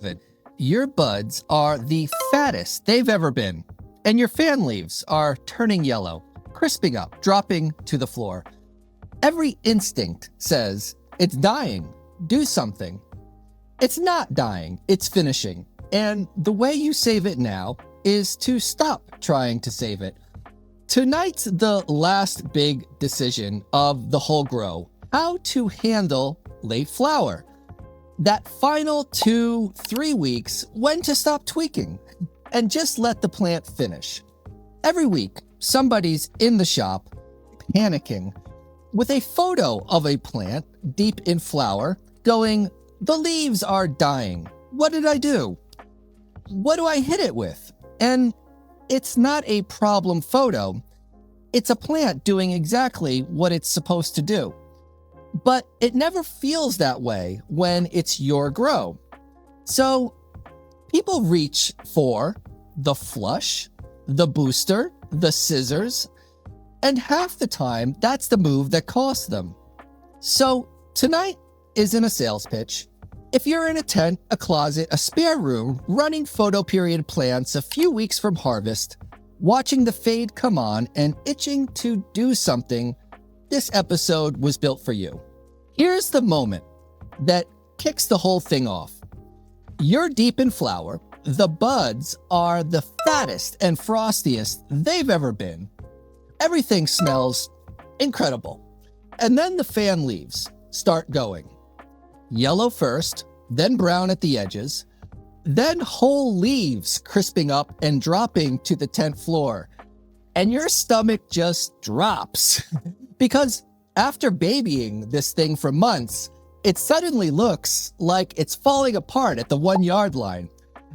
it. Your buds are the fattest they've ever been, and your fan leaves are turning yellow, crisping up, dropping to the floor. Every instinct says, it's dying, do something. It's not dying, it's finishing. And the way you save it now is to stop trying to save it. Tonight's the last big decision of the whole grow, how to handle late flower. That final 2-3 weeks, when to stop tweaking and just let the plant finish. Every week, somebody's in the shop panicking with a photo of a plant deep in flower going, the leaves are dying. What did I do? What do I hit it with? And it's not a problem photo. It's a plant doing exactly what it's supposed to do. But it never feels that way when it's your grow. So people reach for the flush, the booster, the scissors, and half the time that's the move that costs them. So tonight isn't a sales pitch. If you're in a tent, a closet, a spare room, running photo period plants a few weeks from harvest, watching the fade come on and itching to do something, this episode was built for you. Here's the moment that kicks the whole thing off. You're deep in flower. The buds are the fattest and frostiest they've ever been. Everything smells incredible. And then the fan leaves start going. Yellow first, then brown at the edges, then whole leaves crisping up and dropping to the tent floor. And your stomach just drops because after babying this thing for months, it suddenly looks like it's falling apart at the 1 yard line.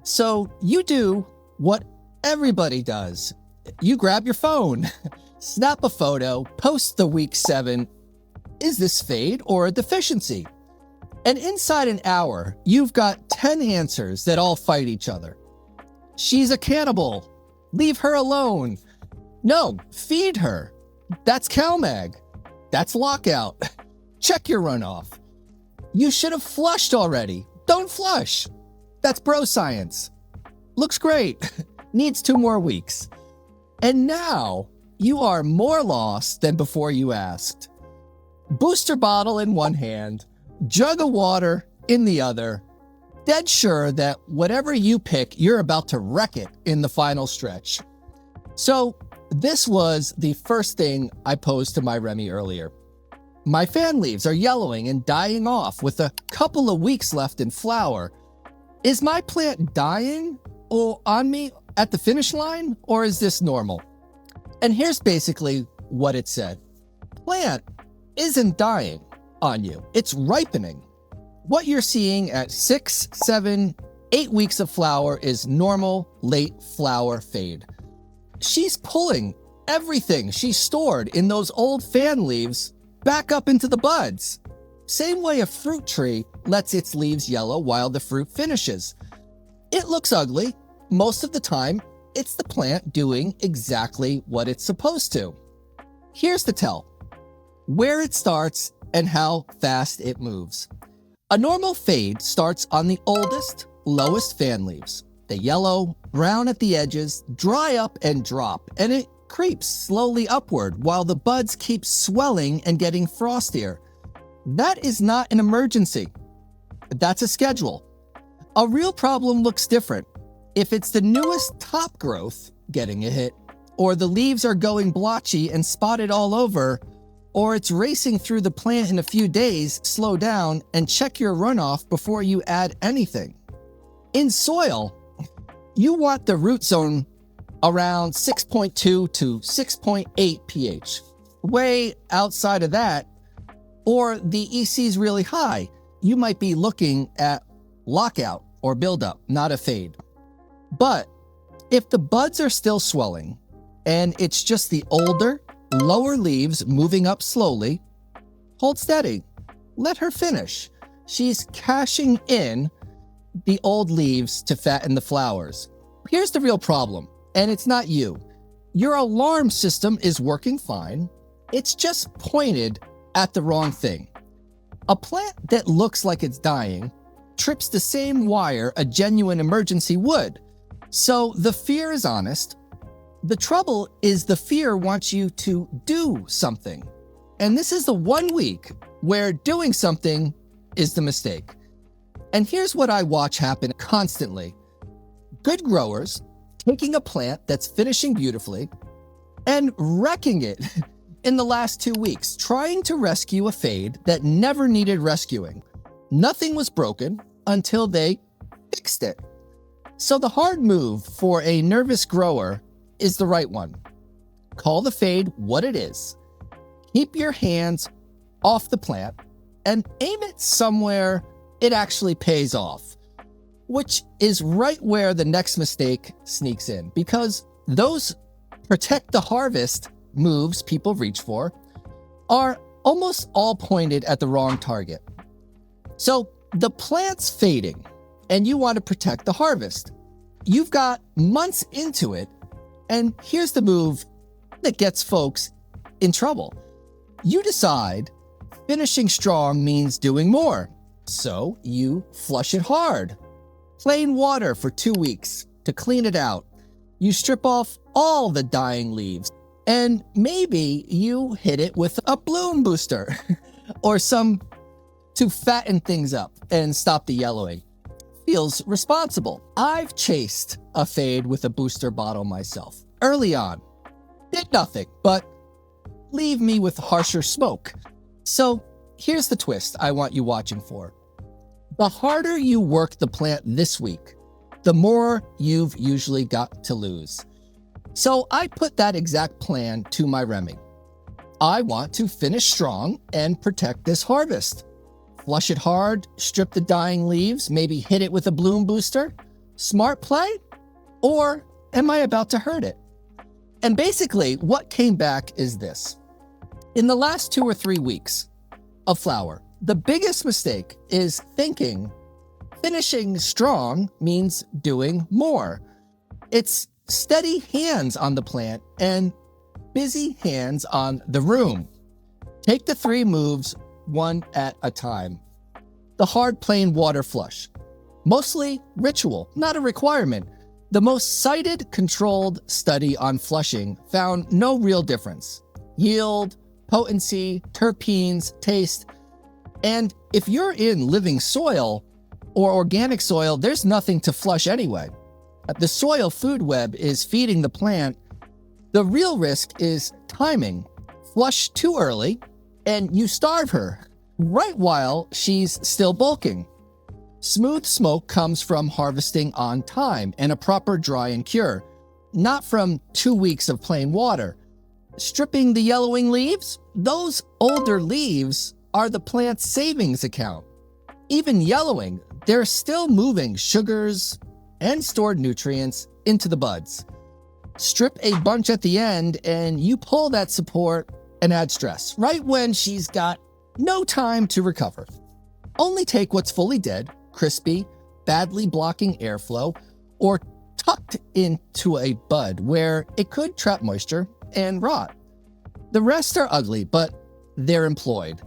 So you do what everybody does. You grab your phone, snap a photo, post the week 7. Is this fade or a deficiency? And inside an hour, you've got 10 answers that all fight each other. She's a cannibal. Leave her alone. No, feed her. That's CalMag. That's lockout. Check your runoff. You should have flushed already. Don't flush. That's bro science. Looks great. Needs 2 more weeks. And now you are more lost than before you asked. Booster bottle in one hand, jug of water in the other, dead sure that whatever you pick, you're about to wreck it in the final stretch. So this was the first thing I posed to MyRemy earlier. My fan leaves are yellowing and dying off with a couple of weeks left in flower. Is my plant dying or on me at the finish line, or is this normal? And here's basically what it said. Plant isn't dying on you. It's ripening. What you're seeing at 6, 7, 8 weeks of flower is normal late flower fade. She's pulling everything she stored in those old fan leaves back up into the buds. Same way a fruit tree lets its leaves yellow while the fruit finishes. It looks ugly. Most of the time, it's the plant doing exactly what it's supposed to. Here's the tell. Where it starts and how fast it moves. A normal fade starts on the oldest, lowest fan leaves. They yellow, brown at the edges, dry up and drop, and it creeps slowly upward while the buds keep swelling and getting frostier. That is not an emergency. That's a schedule. A real problem looks different. If it's the newest top growth getting a hit, or the leaves are going blotchy and spotted all over, or it's racing through the plant in a few days, slow down and check your runoff before you add anything. In soil, you want the root zone around 6.2 to 6.8 pH. Way outside of that, or the EC is really high, you might be looking at lockout or buildup, not a fade. But if the buds are still swelling and it's just the older, lower leaves moving up slowly, hold steady. Let her finish. She's cashing in the old leaves to fatten the flowers. Here's the real problem, and it's not you. Your alarm system is working fine. It's just pointed at the wrong thing. A plant that looks like it's dying trips the same wire a genuine emergency would. So the fear is honest. The trouble is the fear wants you to do something. And this is the 1 week where doing something is the mistake. And here's what I watch happen constantly. Good growers taking a plant that's finishing beautifully and wrecking it in the last 2 weeks, trying to rescue a fade that never needed rescuing. Nothing was broken until they fixed it. So the hard move for a nervous grower is the right one. Call the fade what it is. Keep your hands off the plant and aim it somewhere it actually pays off, which is right where the next mistake sneaks in, because those protect the harvest moves people reach for are almost all pointed at the wrong target. So the plant's fading and you want to protect the harvest. You've got months into it, and here's the move that gets folks in trouble. You decide finishing strong means doing more, so you flush it hard. Plain water for 2 weeks to clean it out. You strip off all the dying leaves, and maybe you hit it with a bloom booster or some to fatten things up and stop the yellowing. Feels responsible. I've chased a fade with a booster bottle myself. Early on, did nothing, but leave me with harsher smoke. So here's the twist I want you watching for. The harder you work the plant this week, the more you've usually got to lose. So I put that exact plan to MyRemy. I want to finish strong and protect this harvest. Flush it hard, strip the dying leaves, maybe hit it with a bloom booster. Smart play? Or am I about to hurt it? And basically, what came back is this. In the last 2 or 3 weeks of flower, the biggest mistake is thinking finishing strong means doing more. It's steady hands on the plant and busy hands on the room. Take the 3 moves one at a time. The hard plain water flush. Mostly ritual, not a requirement. The most cited controlled study on flushing found no real difference. Yield, potency, terpenes, taste. And if you're in living soil or organic soil, there's nothing to flush anyway. The soil food web is feeding the plant. The real risk is timing. Flush too early and you starve her right while she's still bulking. Smooth smoke comes from harvesting on time and a proper dry and cure, not from 2 weeks of plain water. Stripping the yellowing leaves? Those older leaves are the plant's savings account. Even yellowing, they're still moving sugars and stored nutrients into the buds. Strip a bunch at the end and you pull that support and add stress right when she's got no time to recover. Only take what's fully dead, crispy, badly blocking airflow, or tucked into a bud where it could trap moisture and rot. The rest are ugly, but they're employed.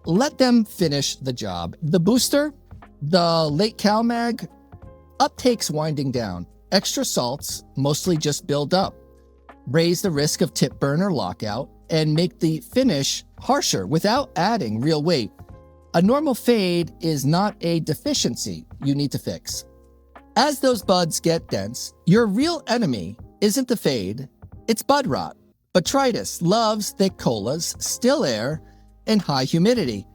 Let them finish the job. The booster, the late CalMag, uptake's winding down. Extra salts mostly just build up. Raise the risk of tip burn or lockout, and make the finish harsher without adding real weight. A normal fade is not a deficiency you need to fix. As those buds get dense, your real enemy isn't the fade, it's bud rot. Botrytis loves thick colas, still air, and high humidity.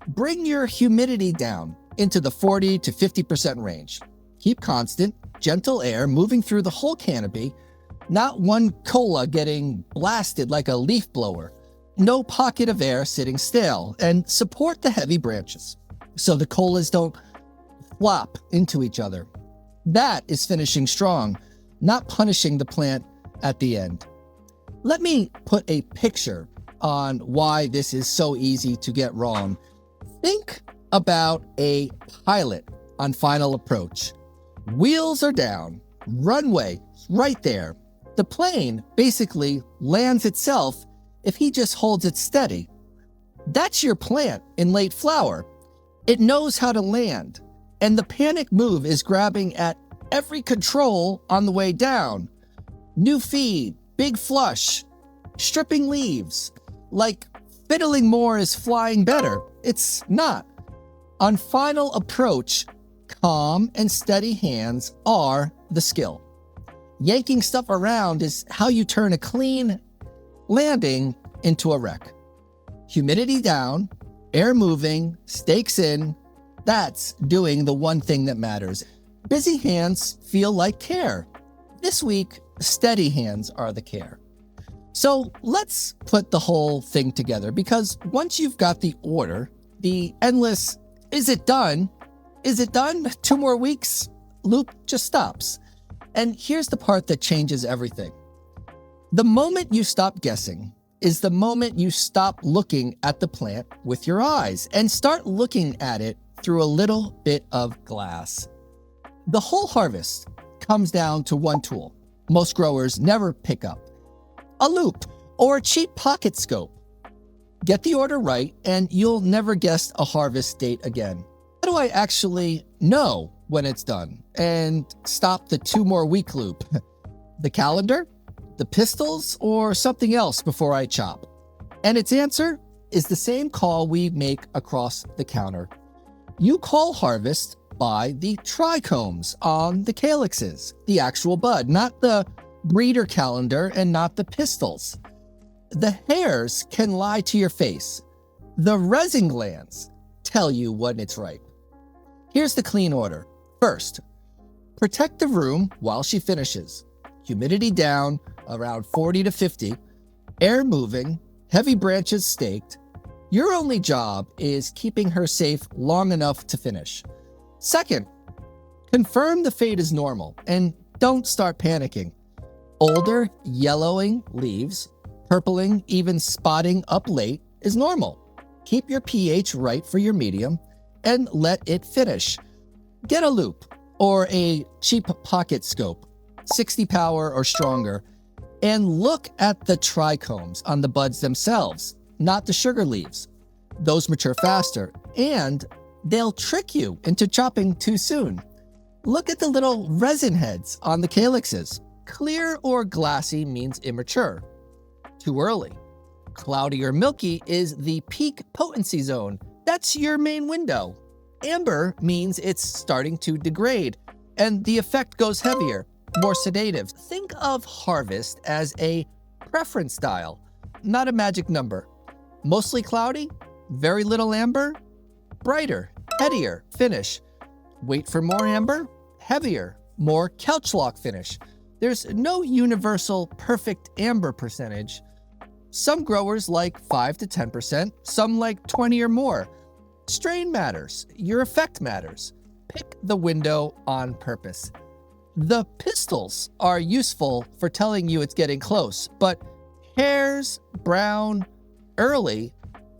Bring your humidity down into the 40 to 50% range. Keep constant, gentle air moving through the whole canopy, not one cola getting blasted like a leaf blower. No pocket of air sitting stale, and support the heavy branches so the colas don't flop into each other. That is finishing strong, not punishing the plant at the end. Let me put a picture on why this is so easy to get wrong. Think about a pilot on Final Approach. Wheels are down, runway right there. The plane basically lands itself if he just holds it steady. That's your plant in late flower. It knows how to land. And the panic move is grabbing at every control on the way down. New feed, big flush, stripping leaves. Like fiddling more is flying better. It's not. On final approach, calm and steady hands are the skill. Yanking stuff around is how you turn a clean landing into a wreck. Humidity down, air moving, stakes in, that's doing the one thing that matters. Busy hands feel like care. This week, steady hands are the care. So let's put the whole thing together, because once you've got the order, the endless, is it done? Is it done? 2 more weeks? Loop just stops. And here's the part that changes everything. The moment you stop guessing is the moment you stop looking at the plant with your eyes and start looking at it through a little bit of glass. The whole harvest comes down to one tool most growers never pick up: a loop or a cheap pocket scope. Get the order right and you'll never guess a harvest date again. How do I actually know when it's done and stop the 2 more week loop? The calendar, the pistols, or something else before I chop? And its answer is the same call we make across the counter. You call harvest by the trichomes on the calyxes, the actual bud, not the breeder calendar and not the pistils. The hairs can lie to your face. The resin glands tell you when it's ripe. Here's the clean order. First, protect the room while she finishes. Humidity down around 40 to 50, air moving, heavy branches staked. Your only job is keeping her safe long enough to finish. Second, confirm the fade is normal and don't start panicking. Older, yellowing leaves, purpling, even spotting up late is normal. Keep your pH right for your medium and let it finish. Get a loop or a cheap pocket scope, 60 power or stronger, and look at the trichomes on the buds themselves, not the sugar leaves. Those mature faster, and they'll trick you into chopping too soon. Look at the little resin heads on the calyxes. Clear or glassy means immature, too early. Cloudy or milky is the peak potency zone. That's your main window. Amber means it's starting to degrade, and the effect goes heavier, more sedative. Think of harvest as a preference dial, not a magic number. Mostly cloudy, very little amber, brighter, headier finish. Wait for more amber, heavier, more couch lock finish. There's no universal perfect amber percentage. Some growers like 5 to 10%, some like 20 or more. Strain matters, your effect matters. Pick the window on purpose. The pistils are useful for telling you it's getting close, but hairs, brown, early,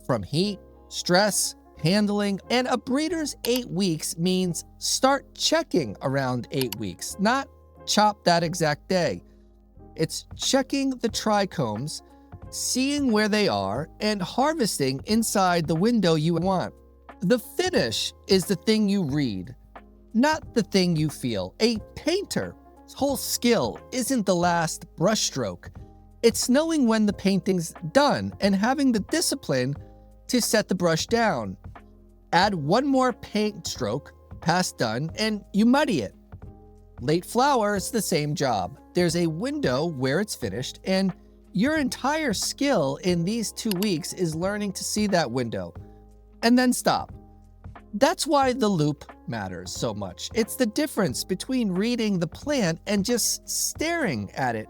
from heat, stress, handling, and a breeder's 8 weeks means start checking around 8 weeks, not chop that exact day. It's checking the trichomes, seeing where they are, and harvesting inside the window you want. The finish is the thing you read, not the thing you feel. A painter's whole skill isn't the last brushstroke. It's knowing when the painting's done and having the discipline to set the brush down. Add one more paint stroke past done and you muddy it. Late flower is the same job. There's a window where it's finished, and your entire skill in these 2 weeks is learning to see that window and then stop. That's why the loop matters so much. It's the difference between reading the plant and just staring at it.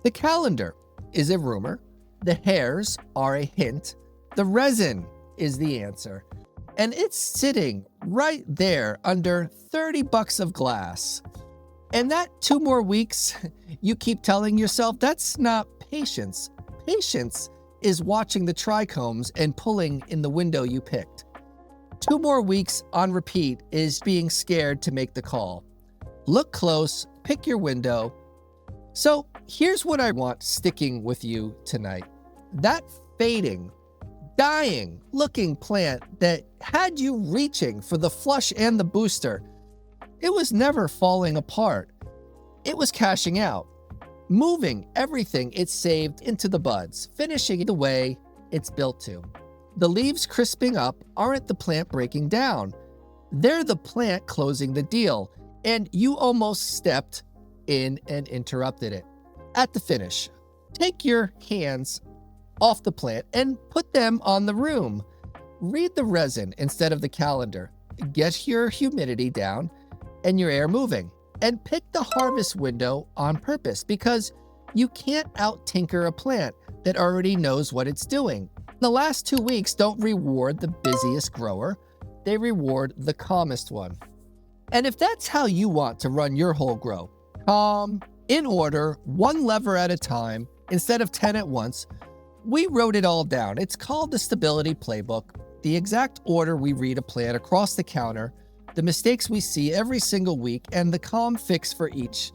The calendar is a rumor. The hairs are a hint. The resin is the answer. And it's sitting right there under 30 bucks of glass. And that 2 more weeks, you keep telling yourself, that's not patience. Patience is watching the trichomes and pulling in the window you picked. 2 more weeks on repeat is being scared to make the call. Look close, pick your window. So here's what I want sticking with you tonight. That fading dying looking plant that had you reaching for the flush and the booster. It was never falling apart. It was cashing out, moving everything it saved into the buds, finishing it the way it's built to. The leaves crisping up aren't the plant breaking down. They're the plant closing the deal, and you almost stepped in and interrupted it. At the finish, take your hands off the plant and put them on the room. Read the resin instead of the calendar. Get your humidity down and your air moving. And pick the harvest window on purpose, because you can't out-tinker a plant that already knows what it's doing. The last 2 weeks don't reward the busiest grower. They reward the calmest one. And if that's how you want to run your whole grow, calm, in order, one lever at a time, instead of 10 at once, we wrote it all down. It's called the Stability Playbook, the exact order we read a plant across the counter, the mistakes we see every single week, and the calm fix for each.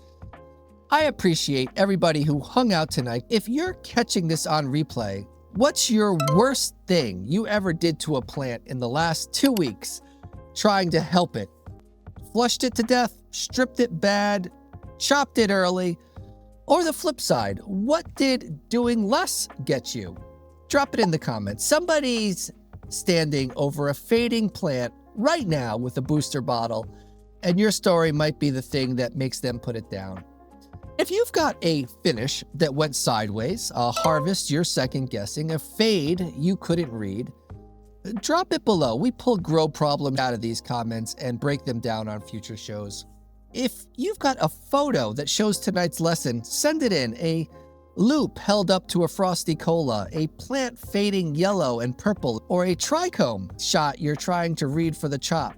I appreciate everybody who hung out tonight. If you're catching this on replay, what's your worst thing you ever did to a plant in the last 2 weeks trying to help it? Flushed it to death, stripped it bad, chopped it early, or the flip side, what did doing less get you? Drop it in the comments. Somebody's standing over a fading plant right now with a booster bottle, and your story might be the thing that makes them put it down. If you've got a finish that went sideways, a harvest you're second guessing, a fade you couldn't read, drop it below. We pull grow problems out of these comments and break them down on future shows. If you've got a photo that shows tonight's lesson, send it in. A loop held up to a frosty cola, a plant fading yellow and purple, or a trichome shot you're trying to read for the chop.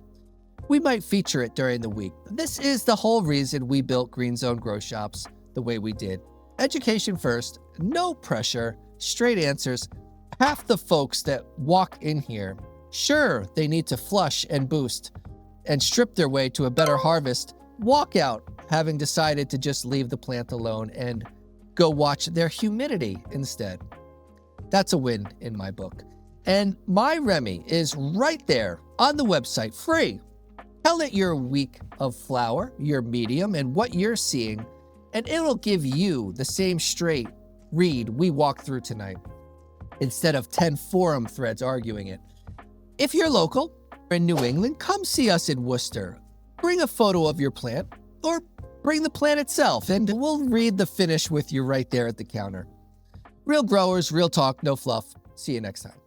We might feature it during the week. This is the whole reason we built Green Zone Grow Shops the way we did. Education first, no pressure, straight answers. Half the folks that walk in here, sure, they need to flush and boost and strip their way to a better harvest, walk out having decided to just leave the plant alone and go watch their humidity instead. That's a win in my book. And MyRemy is right there on the website, free. Tell it your week of flower, your medium, and what you're seeing, and it'll give you the same straight read we walked through tonight, instead of 10 forum threads arguing it. If you're local in New England, come see us in Worcester. Bring a photo of your plant, or bring the plant itself, and we'll read the finish with you right there at the counter. Real growers, real talk, no fluff. See you next time.